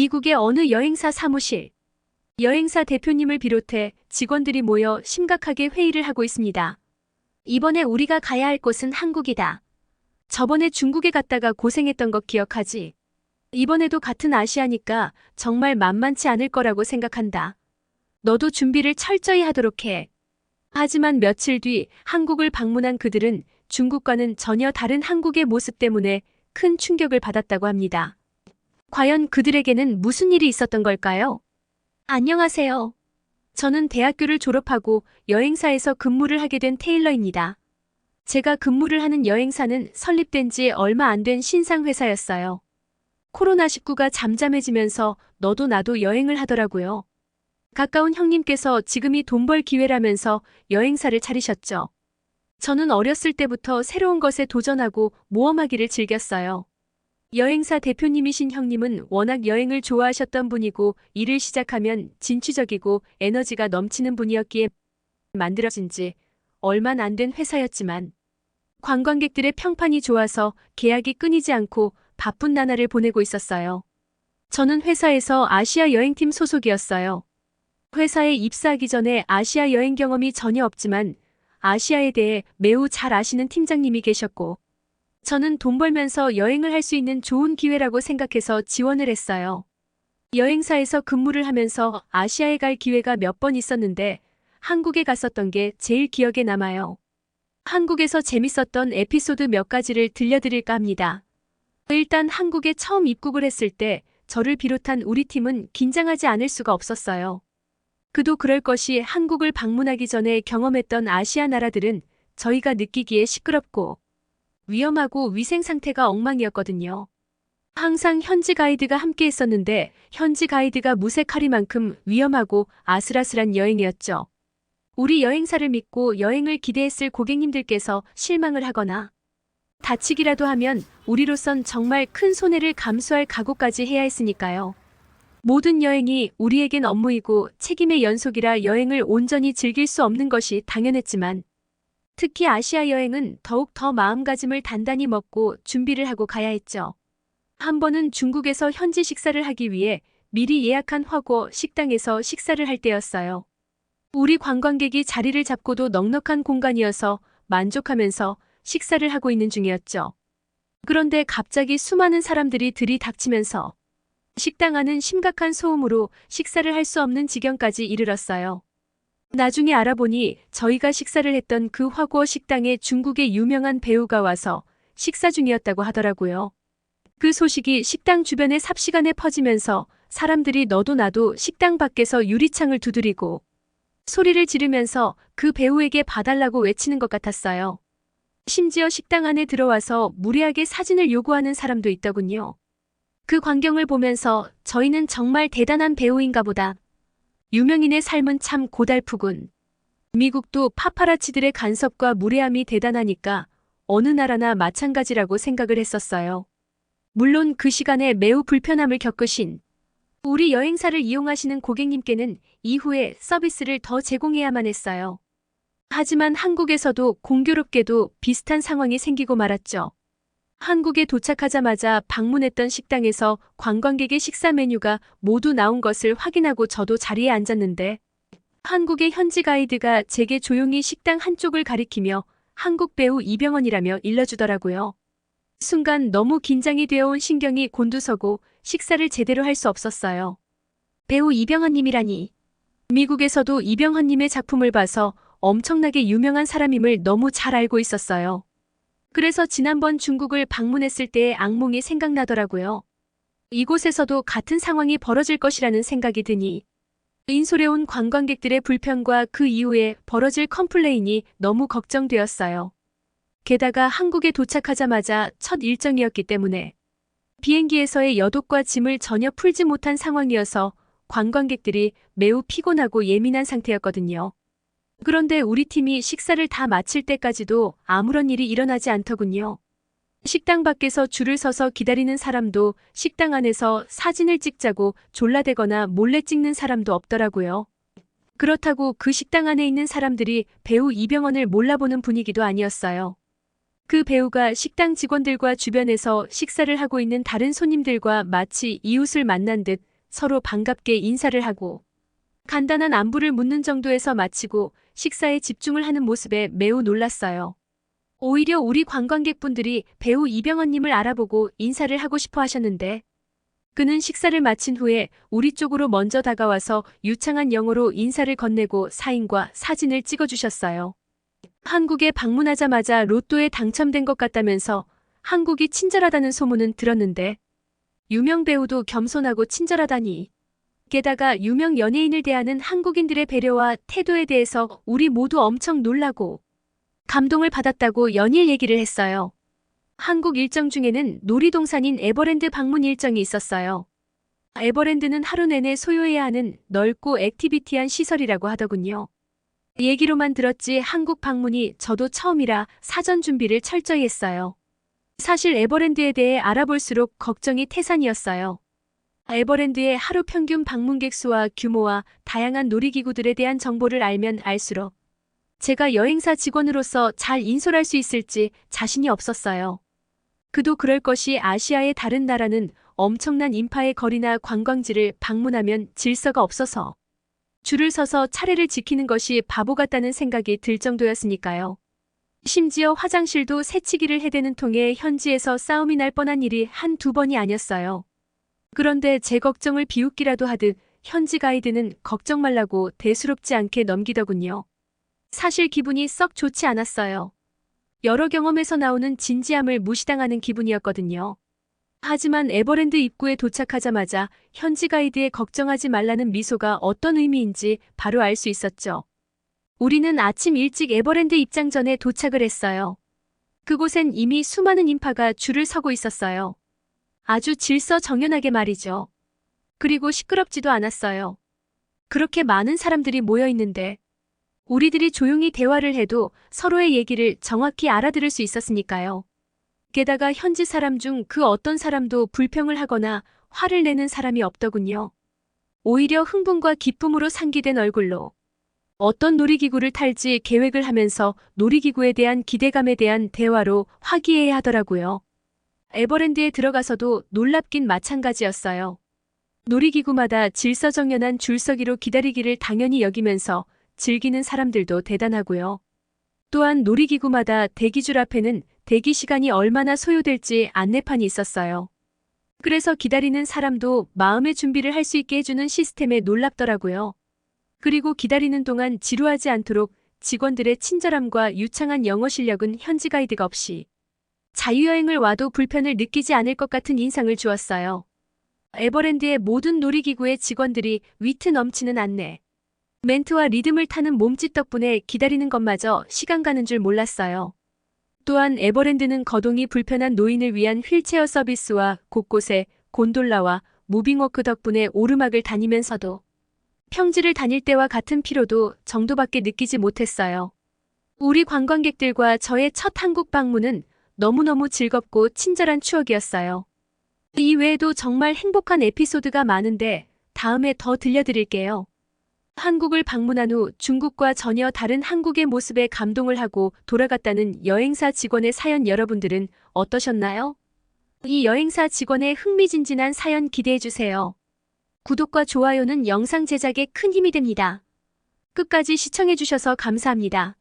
미국의 어느 여행사 사무실. 여행사 대표님을 비롯해 직원들이 모여 심각하게 회의를 하고 있습니다. 이번에 우리가 가야 할 곳은 한국이다. 저번에 중국에 갔다가 고생했던 거 기억하지? 이번에도 같은 아시아니까 정말 만만치 않을 거라고 생각한다. 너도 준비를 철저히 하도록 해. 하지만 며칠 뒤 한국을 방문한 그들은 중국과는 전혀 다른 한국의 모습 때문에 큰 충격을 받았다고 합니다. 과연 그들에게는 무슨 일이 있었던 걸까요? 안녕하세요. 저는 대학교를 졸업하고 여행사에서 근무를 하게 된 테일러입니다. 제가 근무를 하는 여행사는 설립된 지 얼마 안 된 신상회사였어요. 코로나19가 잠잠해지면서 너도 나도 여행을 하더라고요. 가까운 형님께서 지금이 돈 벌 기회라면서 여행사를 차리셨죠. 저는 어렸을 때부터 새로운 것에 도전하고 모험하기를 즐겼어요. 여행사 대표님이신 형님은 워낙 여행을 좋아하셨던 분이고 일을 시작하면 진취적이고 에너지가 넘치는 분이었기에 만들어진 지 얼마 안 된 회사였지만 관광객들의 평판이 좋아서 계약이 끊이지 않고 바쁜 나날을 보내고 있었어요. 저는 회사에서 아시아 여행팀 소속이었어요. 회사에 입사하기 전에 아시아 여행 경험이 전혀 없지만 아시아에 대해 매우 잘 아시는 팀장님이 계셨고 저는 돈 벌면서 여행을 할 수 있는 좋은 기회라고 생각해서 지원을 했어요. 여행사에서 근무를 하면서 아시아에 갈 기회가 몇 번 있었는데 한국에 갔었던 게 제일 기억에 남아요. 한국에서 재밌었던 에피소드 몇 가지를 들려드릴까 합니다. 일단 한국에 처음 입국을 했을 때 저를 비롯한 우리 팀은 긴장하지 않을 수가 없었어요. 그도 그럴 것이 한국을 방문하기 전에 경험했던 아시아 나라들은 저희가 느끼기에 시끄럽고 위험하고 위생 상태가 엉망이었거든요. 항상 현지 가이드가 함께 있었는데 현지 가이드가 무색하리만큼 위험하고 아슬아슬한 여행이었죠. 우리 여행사를 믿고 여행을 기대했을 고객님들께서 실망을 하거나 다치기라도 하면 우리로선 정말 큰 손해를 감수할 각오까지 해야 했으니까요. 모든 여행이 우리에겐 업무이고 책임의 연속이라 여행을 온전히 즐길 수 없는 것이 당연했지만 특히 아시아 여행은 더욱 더 마음가짐을 단단히 먹고 준비를 하고 가야 했죠. 한 번은 중국에서 현지 식사를 하기 위해 미리 예약한 화고 식당에서 식사를 할 때였어요. 우리 관광객이 자리를 잡고도 넉넉한 공간이어서 만족하면서 식사를 하고 있는 중이었죠. 그런데 갑자기 수많은 사람들이 들이닥치면서 식당 안은 심각한 소음으로 식사를 할 수 없는 지경까지 이르렀어요. 나중에 알아보니 저희가 식사를 했던 그 화구어 식당에 중국의 유명한 배우가 와서 식사 중이었다고 하더라고요. 그 소식이 식당 주변에 삽시간에 퍼지면서 사람들이 너도 나도 식당 밖에서 유리창을 두드리고 소리를 지르면서 그 배우에게 봐달라고 외치는 것 같았어요. 심지어 식당 안에 들어와서 무례하게 사진을 요구하는 사람도 있더군요. 그 광경을 보면서 저희는 정말 대단한 배우인가 보다. 유명인의 삶은 참 고달프군. 미국도 파파라치들의 간섭과 무례함이 대단하니까 어느 나라나 마찬가지라고 생각을 했었어요. 물론 그 시간에 매우 불편함을 겪으신 우리 여행사를 이용하시는 고객님께는 이후에 서비스를 더 제공해야만 했어요. 하지만 한국에서도 공교롭게도 비슷한 상황이 생기고 말았죠. 한국에 도착하자마자 방문했던 식당에서 관광객의 식사 메뉴가 모두 나온 것을 확인하고 저도 자리에 앉았는데 한국의 현지 가이드가 제게 조용히 식당 한쪽을 가리키며 한국 배우 이병헌이라며 일러주더라고요. 순간 너무 긴장이 되어온 신경이 곤두서고 식사를 제대로 할 수 없었어요. 배우 이병헌님이라니. 미국에서도 이병헌님의 작품을 봐서 엄청나게 유명한 사람임을 너무 잘 알고 있었어요. 그래서 지난번 중국을 방문했을 때의 악몽이 생각나더라고요. 이곳에서도 같은 상황이 벌어질 것이라는 생각이 드니 인솔해온 관광객들의 불편과 그 이후에 벌어질 컴플레인이 너무 걱정되었어요. 게다가 한국에 도착하자마자 첫 일정이었기 때문에 비행기에서의 여독과 짐을 전혀 풀지 못한 상황이어서 관광객들이 매우 피곤하고 예민한 상태였거든요. 그런데 우리 팀이 식사를 다 마칠 때까지도 아무런 일이 일어나지 않더군요. 식당 밖에서 줄을 서서 기다리는 사람도 식당 안에서 사진을 찍자고 졸라대거나 몰래 찍는 사람도 없더라고요. 그렇다고 그 식당 안에 있는 사람들이 배우 이병헌을 몰라보는 분위기도 아니었어요. 그 배우가 식당 직원들과 주변에서 식사를 하고 있는 다른 손님들과 마치 이웃을 만난 듯 서로 반갑게 인사를 하고 간단한 안부를 묻는 정도에서 마치고 식사에 집중을 하는 모습에 매우 놀랐어요. 오히려 우리 관광객분들이 배우 이병헌님을 알아보고 인사를 하고 싶어 하셨는데 그는 식사를 마친 후에 우리 쪽으로 먼저 다가와서 유창한 영어로 인사를 건네고 사인과 사진을 찍어주셨어요. 한국에 방문하자마자 로또에 당첨된 것 같다면서 한국이 친절하다는 소문은 들었는데 유명 배우도 겸손하고 친절하다니. 게다가 유명 연예인을 대하는 한국인들의 배려와 태도에 대해서 우리 모두 엄청 놀라고 감동을 받았다고 연일 얘기를 했어요. 한국 일정 중에는 놀이동산인 에버랜드 방문 일정이 있었어요. 에버랜드는 하루 내내 소요해야 하는 넓고 액티비티한 시설이라고 하더군요. 얘기로만 들었지 한국 방문이 저도 처음이라 사전 준비를 철저히 했어요. 사실 에버랜드에 대해 알아볼수록 걱정이 태산이었어요. 에버랜드의 하루 평균 방문객 수와 규모와 다양한 놀이기구들에 대한 정보를 알면 알수록 제가 여행사 직원으로서 잘 인솔할 수 있을지 자신이 없었어요. 그도 그럴 것이 아시아의 다른 나라는 엄청난 인파의 거리나 관광지를 방문하면 질서가 없어서 줄을 서서 차례를 지키는 것이 바보 같다는 생각이 들 정도였으니까요. 심지어 화장실도 새치기를 해대는 통에 현지에서 싸움이 날 뻔한 일이 한두 번이 아니었어요. 그런데 제 걱정을 비웃기라도 하듯 현지 가이드는 걱정 말라고 대수롭지 않게 넘기더군요. 사실 기분이 썩 좋지 않았어요. 여러 경험에서 나오는 진지함을 무시당하는 기분이었거든요. 하지만 에버랜드 입구에 도착하자마자 현지 가이드의 걱정하지 말라는 미소가 어떤 의미인지 바로 알 수 있었죠. 우리는 아침 일찍 에버랜드 입장 전에 도착을 했어요. 그곳엔 이미 수많은 인파가 줄을 서고 있었어요. 아주 질서정연하게 말이죠. 그리고 시끄럽지도 않았어요. 그렇게 많은 사람들이 모여 있는데 우리들이 조용히 대화를 해도 서로의 얘기를 정확히 알아들을 수 있었으니까요. 게다가 현지 사람 중 그 어떤 사람도 불평을 하거나 화를 내는 사람이 없더군요. 오히려 흥분과 기쁨으로 상기된 얼굴로 어떤 놀이기구를 탈지 계획을 하면서 놀이기구에 대한 기대감에 대한 대화로 화기애애 하더라고요. 에버랜드에 들어가서도 놀랍긴 마찬가지였어요. 놀이기구마다 질서정연한 줄서기로 기다리기를 당연히 여기면서 즐기는 사람들도 대단하고요. 또한 놀이기구마다 대기줄 앞에는 대기 시간이 얼마나 소요될지 안내판이 있었어요. 그래서 기다리는 사람도 마음의 준비를 할 수 있게 해주는 시스템에 놀랍더라고요. 그리고 기다리는 동안 지루하지 않도록 직원들의 친절함과 유창한 영어 실력은 현지 가이드가 없이 자유여행을 와도 불편을 느끼지 않을 것 같은 인상을 주었어요. 에버랜드의 모든 놀이기구의 직원들이 위트 넘치는 안내, 멘트와 리듬을 타는 몸짓 덕분에 기다리는 것마저 시간 가는 줄 몰랐어요. 또한 에버랜드는 거동이 불편한 노인을 위한 휠체어 서비스와 곳곳에 곤돌라와 무빙워크 덕분에 오르막을 다니면서도 평지를 다닐 때와 같은 피로도 정도밖에 느끼지 못했어요. 우리 관광객들과 저의 첫 한국 방문은 너무너무 즐겁고 친절한 추억이었어요. 이 외에도 정말 행복한 에피소드가 많은데 다음에 더 들려드릴게요. 한국을 방문한 후 중국과 전혀 다른 한국의 모습에 감동을 하고 돌아갔다는 여행사 직원의 사연 여러분들은 어떠셨나요? 이 여행사 직원의 흥미진진한 사연 기대해주세요. 구독과 좋아요는 영상 제작에 큰 힘이 됩니다. 끝까지 시청해주셔서 감사합니다.